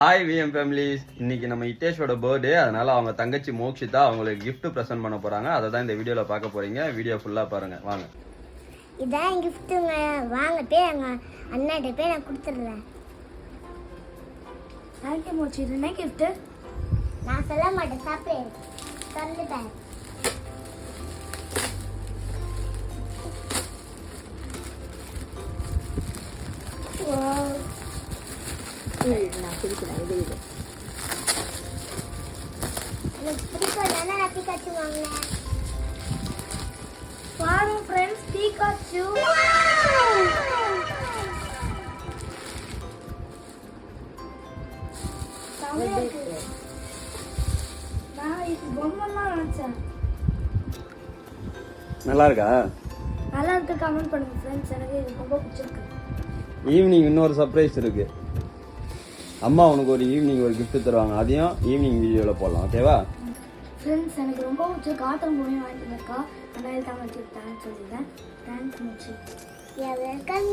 Hi VM families, இன்னைக்கு நம்ம இட்டேஷோட birthday. அதனால அவங்க தங்கச்சி மோக்ஷிதா அவங்களுக்கு gift ப்ரெசென்ட் பண்ண போறாங்க. அதை தான் இந்த வீடியோல பார்க்க போறீங்க. வீடியோ ஃபுல்லா பாருங்க வாங்க. இதான் கிஃப்ட்டுங்க, வாங்க போய் எங்கள் அண்ணாட்ட போய் நான் கொடுத்துட்றேன். தேங்க்யூ மோச்சி. இது என்ன கிஃப்ட்டு? நான் சொல்ல மாட்டேன், சாப்பிடு சொல்லுட்டேன். நான் பிடிக்கிறேன். இது எனக்கு பிடிக்கும் தானே நான் பிகாச்சு வாங்கினேன். பாருங்க ஃப்ரெண்ட்ஸ், பிகாச்சு. நான் இது பொம்மைலாம் நினைச்சேன். நல்லா இருக்கா? நல்லா இருக்கு. கமெண்ட் பண்ணுங்க ஃப்ரெண்ட்ஸ், எனக்கு இது ரொம்ப பிடிச்சிருக்கு. ஈவினிங் இன்னொரு சர்ப்ரைஸ் இருக்கு. அம்மா உனக்கு ஒரு ஈவினிங் ஒரு gift தருவாங்க. அதையும் ஈவினிங் வீடியோல போடலாம். ஓகேவா ஃப்ரெண்ட்ஸ்? எனக்கு ரொம்ப பிடிச்சிருக்கு. காட்டன் பொம்மை வாங்கிட்டு இருக்கா. அதனால தான் வச்சுருக்கேன் சொல்லிட்டேன். தேங்க்ஸ் மோச்சி. வெல்கம்.